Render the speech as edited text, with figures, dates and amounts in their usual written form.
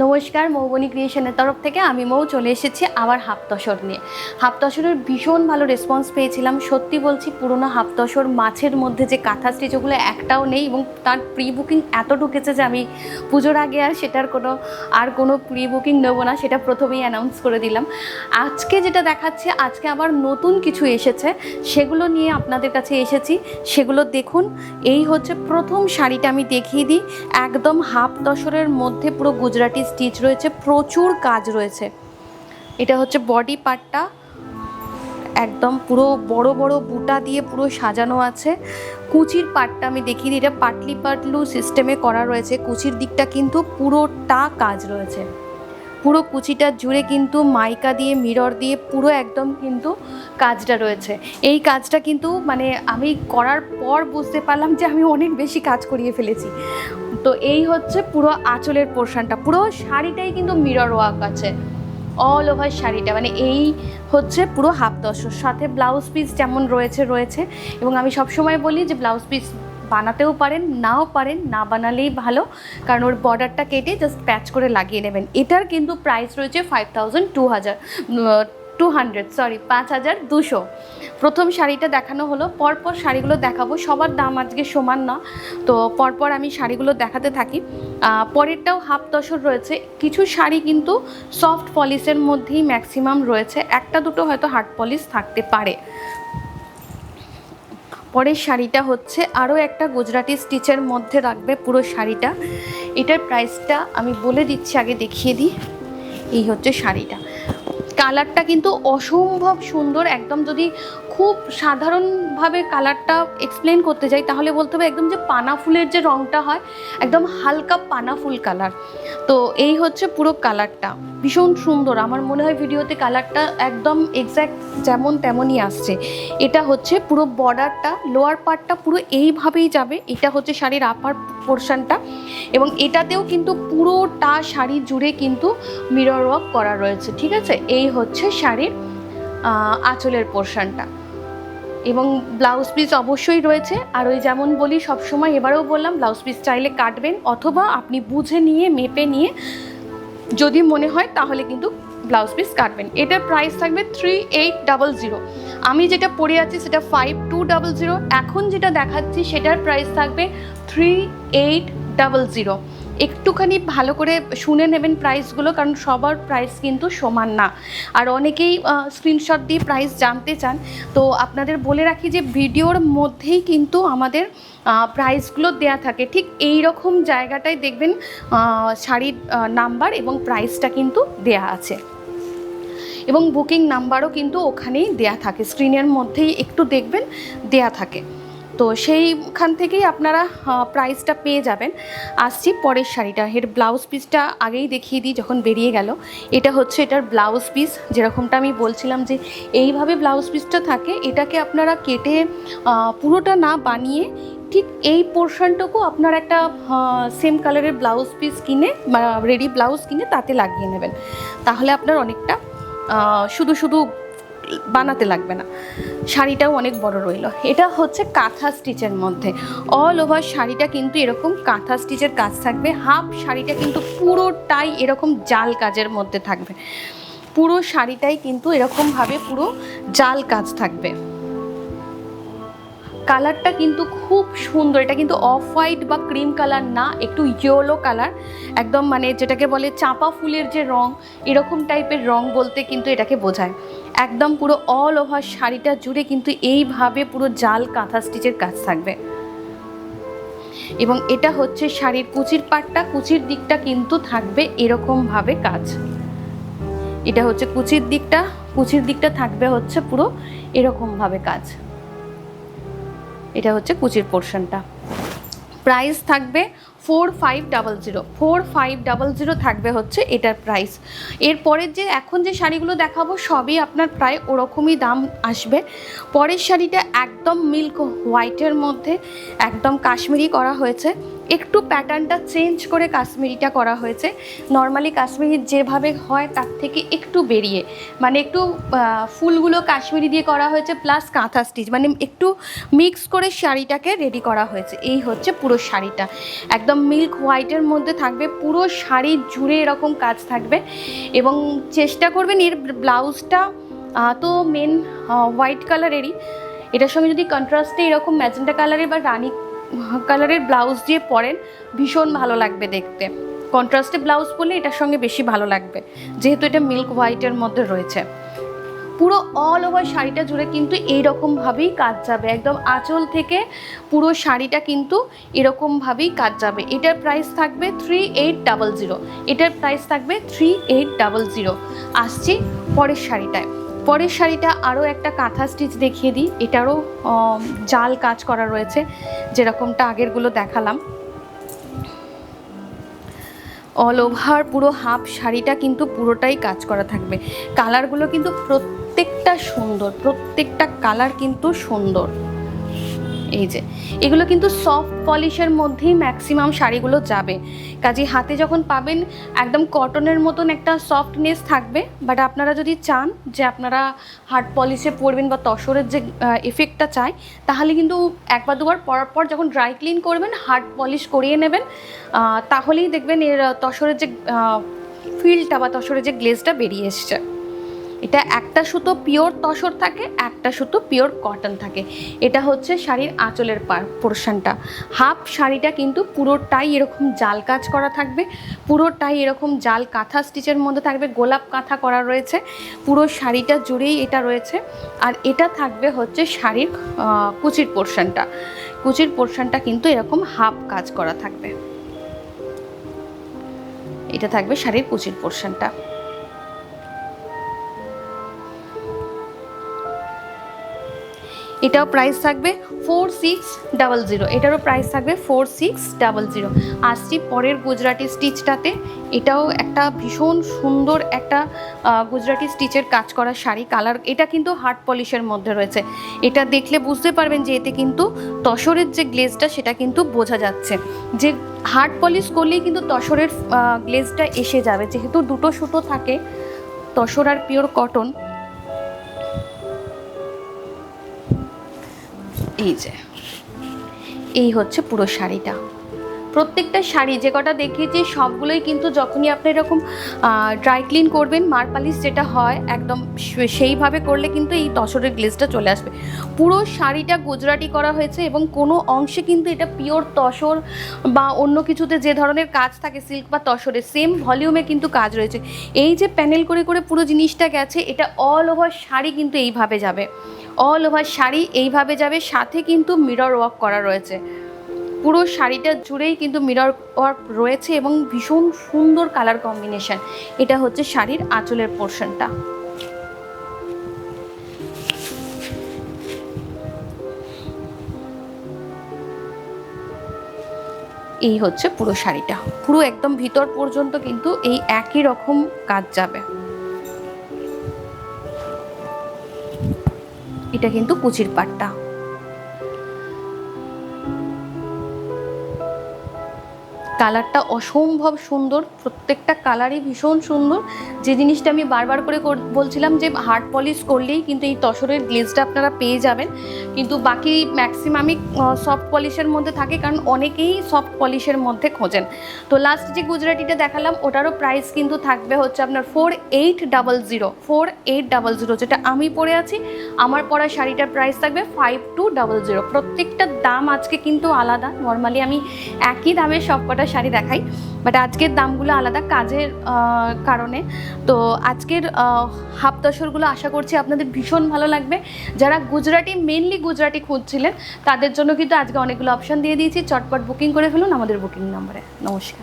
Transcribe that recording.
নমস্কার, মৌবনী ক্রিয়েশনের তরফ থেকে আমি মৌ চলে এসেছি আবার হাফ তসর নিয়ে। হাফ তসরের ভীষণ ভালো রেসপন্স পেয়েছিলাম। সত্যি বলছি, পুরোনো হাফ তসর মাছের মধ্যে যে কাঁথা স্টিচ ওগুলো একটাও নেই, এবং তার প্রি বুকিং এত ঢুকেছে যে আমি পুজোর আগে আর সেটার কোনো প্রি বুকিং নেবো না, সেটা প্রথমেই অ্যানাউন্স করে দিলাম। আজকে যেটা দেখাচ্ছে, আজকে আবার নতুন কিছু এসেছে, সেগুলো নিয়ে আপনাদের কাছে এসেছি। সেগুলো দেখুন। এই হচ্ছে প্রথম শাড়িটা, আমি দেখিয়ে দিই। একদম হাফ তসরের মধ্যে পুরো গুজরাটি স্টিচ রয়েছে, প্রচুর কাজ রয়েছে। এটা হচ্ছে বডি পার্টটা, একদম পুরো বড় বড় বুটা দিয়ে পুরো সাজানো আছে। কুচির পার্টটা আমি দেখিয়ে দিই, এটা পাটলি পাটলু সিস্টেমে করা রয়েছে। কুচির দিকটা কিন্তু পুরোটা কাজ রয়েছে, পুরো কুচিটা জুড়ে কিন্তু মাইকা দিয়ে মিরর দিয়ে পুরো একদম কিন্তু কাজটা রয়েছে। এই কাজটা কিন্তু মানে আমি করার পর বুঝতে পারলাম যে আমি অনেক বেশি কাজ করিয়ে ফেলেছি। তো এই হচ্ছে পুরো আঁচলের পোর্শনটা, পুরো শাড়িটাই কিন্তু মিরর ওয়ার্ক আছে অল ওভার শাড়িটা। মানে এই হচ্ছে পুরো হাফ তসর, সাথে ব্লাউজ পিস যেমন রয়েছে। এবং আমি সবসময় বলি যে ব্লাউজ পিস বানাতেও পারেন, নাও পারেন, না বানালেই ভালো, কারণ ওর বর্ডারটা কেটে জাস্ট প্যাচ করে লাগিয়ে নেবেন। এটার কিন্তু প্রাইস রয়েছে 5,200। প্রথম শাড়িটা দেখানো হলো, পরপর শাড়িগুলো দেখাবো। সবার দাম আজকে সমান না, তো পরপর আমি শাড়িগুলো দেখাতে থাকি। পরেরটাও হাফ তসর রয়েছে। কিছু শাড়ি কিন্তু সফট পলিশের মধ্যেই ম্যাক্সিমাম রয়েছে, একটা দুটো হয়তো হার্ড পলিশ থাকতে পারে। পরের শাড়িটা হচ্ছে আরও একটা গুজরাটি স্টিচের মধ্যে রাখবে পুরো শাড়িটা। এটার প্রাইসটা আমি বলে দিচ্ছি, আগে দেখিয়ে দিই। এই হচ্ছে শাড়িটা, কালারটা কিন্তু অসম্ভব সুন্দর। একদম যদি খুব সাধারণভাবে কালারটা এক্সপ্লেন করতে যাই তাহলে বলতে হবে একদম যে পানা ফুলের যে রঙটা হয়, একদম হালকা পানা ফুল কালার। তো এই হচ্ছে পুরো কালারটা, ভীষণ সুন্দর। আমার মনে হয় ভিডিওতে কালারটা একদম এক্স্যাক্ট যেমন তেমনই আসছে। এটা হচ্ছে পুরো বর্ডারটা, লোয়ার পার্টটা পুরো এইভাবেই যাবে। এটা হচ্ছে শাড়ির আপার পোর্শনটা, এবং এটাতেও কিন্তু পুরোটা শাড়ি জুড়ে কিন্তু মিরর ওয়ার্ক করা রয়েছে। ঠিক আছে, এই হচ্ছে শাড়ির আঁচলের পোর্শনটা, এবং ব্লাউজ পিস অবশ্যই রয়েছে। আর ওই যেমন বলি সবসময়, এবারেও বললাম, ব্লাউজ পিস চাইলে কাটবেন, অথবা আপনি বুঝে নিয়ে মেপে নিয়ে যদি মনে হয় তাহলে কিন্তু ব্লাউজ পিস কাটবেন। এটার প্রাইস থাকবে 3800। আমি যেটা পরে আছি সেটা 5200। এখন যেটা দেখাচ্ছি সেটার প্রাইস থাকবে 3800। একটুখানি ভালো করে শুনে নেবেন প্রাইসগুলো, কারণ সবার প্রাইস কিন্তু সমান না। আর অনেকেই স্ক্রিনশট দিয়ে প্রাইস জানতে চান, তো আপনাদের বলে রাখি যে ভিডিওর মধ্যেই কিন্তু আমাদের প্রাইসগুলো দেয়া থাকে। ঠিক এই রকম জায়গাটায় দেখবেন শাড়ির নাম্বার এবং প্রাইসটা কিন্তু দেয়া আছে, এবং বুকিং নাম্বারও কিন্তু ওখানেই দেয়া থাকে, স্ক্রিনের মধ্যেই একটু দেখবেন দেয়া থাকে। তো সেইখান থেকেই আপনারা প্রাইসটা পেয়ে যাবেন। আসছি পরের শাড়িটা, এর ব্লাউজ পিসটা আগেই দেখিয়ে দিই যখন বেরিয়ে গেল। এটা হচ্ছে এটার ব্লাউজ পিস, যেরকমটা আমি বলছিলাম যে এইভাবে ব্লাউজ পিসটা থাকে। এটাকে আপনারা কেটে পুরোটা না বানিয়ে ঠিক এই পোর্শনটুকু আপনার একটা সেম কালারের ব্লাউজ পিস কিনে বা রেডি ব্লাউজ কিনে তাতে লাগিয়ে নেবেন, তাহলে আপনার অনেকটা শুধু বানাতে লাগবে না। শাড়িটাও অনেক বড় রইল। এটা হচ্ছে কাঁথা স্টিচের মধ্যে, অল ওভার শাড়িটা কিন্তু এরকম কাঁথা স্টিচের কাজ থাকবে। হাফ শাড়িটা কিন্তু পুরোটাই এরকম জাল কাজের মধ্যে থাকবে, পুরো শাড়িটাই কিন্তু এরকমভাবে পুরো জাল কাজ থাকবে। কালারটা কিন্তু খুব সুন্দর। এটা কিন্তু অফ হোয়াইট বা ক্রিম কালার না, একটু ইয়েলো কালার, একদম মানে যেটাকে বলে চাঁপা ফুলের যে রং, এরকম টাইপের রং বলতে কিন্তু এটাকে বোঝায়। একদম পুরো অল ওভার শাড়িটা জুড়ে কিন্তু এইভাবে পুরো জাল কাঁথা স্টিচের কাজ থাকবে। এবং এটা হচ্ছে শাড়ির কুচির পাটটা, কুচির দিকটা কিন্তু থাকবে এরকমভাবে কাজ। এটা হচ্ছে কুচির দিকটা থাকবে হচ্ছে পুরো এরকমভাবে কাজ। এটা হচ্ছে কুচির পোর্শনটা। প্রাইস থাকবে 4500 থাকবে হচ্ছে এটার প্রাইস। এরপরের যে এখন যে শাড়িগুলো দেখাবো সবই আপনার প্রায় ওরকমই দাম আসবে। পরের শাড়িটা একদম মিল্ক হোয়াইটের মধ্যে একদম কাশ্মীরি করা হয়েছে, একটু প্যাটার্নটা চেঞ্জ করে কাশ্মীরিটা করা হয়েছে। নর্মালি কাশ্মীরি যেভাবে হয় তার থেকে একটু বেরিয়ে, মানে একটু ফুলগুলো কাশ্মীরি দিয়ে করা হয়েছে প্লাস কাঁথা স্টিচ, মানে একটু মিক্স করে শাড়িটাকে রেডি করা হয়েছে। এই হচ্ছে পুরো শাড়িটা, একদম মিল্ক হোয়াইটের মধ্যে থাকবে, পুরো শাড়ি জুড়ে এরকম কাজ থাকবে। এবং চেষ্টা করবেন এর ব্লাউজটা তো মেন হোয়াইট কালারেরই, এটার সঙ্গে যদি কন্ট্রাস্টে এরকম ম্যাজেন্টা কালারের বা রানি কালারের ব্লাউজ দিয়ে পরেন ভীষণ ভালো লাগবে দেখতে। কন্ট্রাস্টে ব্লাউজ পরলে এটার সঙ্গে বেশি ভালো লাগবে, যেহেতু এটা মিল্ক হোয়াইটের মধ্যে রয়েছে। পুরো অল ওভার শাড়িটা জুড়ে কিন্তু এইরকমভাবেই কাজ যাবে, একদম আঁচল থেকে পুরো শাড়িটা কিন্তু এরকমভাবেই কাজ যাবে। এটার প্রাইস থাকবে 3800, এটার প্রাইস থাকবে 3800। আসছি পরের শাড়িটায়। পরের শাড়িটা আরও একটা কাঁথা স্টিচ দেখিয়ে দিই, এটারও জাল কাজ করা রয়েছে, যেরকমটা আগেরগুলো দেখালাম। অল ওভার পুরো হাফ শাড়িটা কিন্তু পুরোটাই কাজ করা থাকবে। কালারগুলো কিন্তু প্রত্যেকটা সুন্দর, প্রত্যেকটা কালার কিন্তু সুন্দর। এই যে এগুলো কিন্তু সফট পলিশের মধ্যেই ম্যাক্সিমাম শাড়িগুলো যাবে, কাজেই হাতে যখন পাবেন একদম কটনের মতন একটা সফটনেস থাকবে। বাট আপনারা যদি চান যে আপনারা হার্ড পলিশে পরবেন বা তসরের যে এফেক্টটা চাই, তাহলে কিন্তু একবার দুবার পরার পর যখন ড্রাই ক্লিন করবেন হার্ড পলিশ করিয়ে নেবেন, তাহলেই দেখবেন এর তসরের যে ফিলটা বা তসরের যে গ্লেজটা বেরিয়ে এসছে। এটা একটা সুতো পিওর তসর থাকে, একটা সুতো পিওর কটন থাকে। এটা হচ্ছে শাড়ির আঁচলের পোর্শনটা। হাফ শাড়িটা কিন্তু পুরোটাই এরকম জাল কাজ করা থাকবে, পুরোটাই এরকম জাল কাঁথা স্টিচের মধ্যে থাকবে, গোলাপ কাঁথা করা রয়েছে, পুরো শাড়িটা জুড়েই এটা রয়েছে। আর এটা থাকবে হচ্ছে শাড়ির কুচির পোর্শনটা। কুচির পোর্শনটা কিন্তু এরকম হাফ কাজ করা থাকবে। এটা থাকবে শাড়ির কুচির পোর্শনটা। এটাও প্রাইস থাকবে 4600, এটারও প্রাইস থাকবে 4600। আসছি পরের গুজরাটি স্টিচটাতে। এটাও একটা ভীষণ সুন্দর একটা গুজরাটি স্টিচের কাজ করা শাড়ি। কালার এটা কিন্তু হার্ড পলিশের মধ্যে রয়েছে, এটা দেখলে বুঝতে পারবেন যে এতে কিন্তু তসরের যে গ্লেজটা সেটা কিন্তু বোঝা যাচ্ছে, যে হার্ড পলিশ করলেই কিন্তু তসরের গ্লেজটা এসে যাবে, যেহেতু দুটো সুতো থাকে তসর আর পিওর কটন। এই যে এই হচ্ছে পুরো শাড়িটা। প্রত্যেকটা শাড়ি যে কটা দেখিয়েছি সবগুলোই কিন্তু যখনই আপনি এরকম ড্রাই ক্লিন করবেন, মার পালিশ যেটা হয় একদম সেইভাবে করলে কিন্তু এই তসরের গ্লেজটা চলে আসবে। পুরো শাড়িটা গুজরাটি করা হয়েছে এবং কোনো অংশে কিন্তু এটা পিওর তসর বা অন্য কিছুতে যে ধরনের কাজ থাকে সিল্ক বা তসরের সেম ভলিউমে কিন্তু কাজ রয়েছে। এই যে প্যানেল করে করে পুরো জিনিসটা গেছে, এটা অল ওভার শাড়ি কিন্তু এইভাবে যাবে, অল ওভার শাড়ি এইভাবে যাবে, সাথে কিন্তু মিরর ওয়ার্ক করা রয়েছে। পুরো শাড়িটা জুড়েই কিন্তু মিরর ওয়ার্ক রয়েছে এবং ভীষণ সুন্দর কালার কম্বিনেশন। এটা হচ্ছে শাড়ির আঁচলের পোর্শনটা। এই হচ্ছে পুরো শাড়িটা, পুরো একদম ভিতর পর্যন্ত কিন্তু এই একই রকম কাজ যাবে। এটা কিন্তু কুচির পাটটা। কালারটা অসম্ভব সুন্দর, প্রত্যেকটা কালারই ভীষণ সুন্দর। যে জিনিসটা আমি বারবার করে বলছিলাম যে হার্ড পলিশ করলেই কিন্তু এই তসরের গ্লেজটা আপনারা পেয়ে যাবেন, কিন্তু বাকি ম্যাক্সিমামই সফট পলিশের মধ্যে থাকে, কারণ অনেকেই সফট পলিশের মধ্যে খোঁজেন। তো লাস্ট যে গুজরাটিটা দেখালাম ওটারও প্রাইস কিন্তু থাকবে হচ্ছে আপনার 4800, যেটা আমি পরে আছি। আমার পরা শাড়িটার প্রাইস থাকবে 5200। প্রত্যেকটার দাম আজকে কিন্তু আলাদা। নর্মালি আমি একই দামে সবকটা শাড়ি দেখাই, বাট আজকের দামগুলো আলাদা কাজের কারণে। তো আজকের হাফ তসরগুলো আশা করছি আপনাদের ভীষণ ভালো লাগবে। যারা গুজরাটি মেনলি গুজরাটি খুঁজছিলেন তাদের জন্য কিন্তু আজকে অনেকগুলো অপশান দিয়ে দিয়েছি। চটপট বুকিং করে ফেলুন আমাদের বুকিং নাম্বারে। নমস্কার।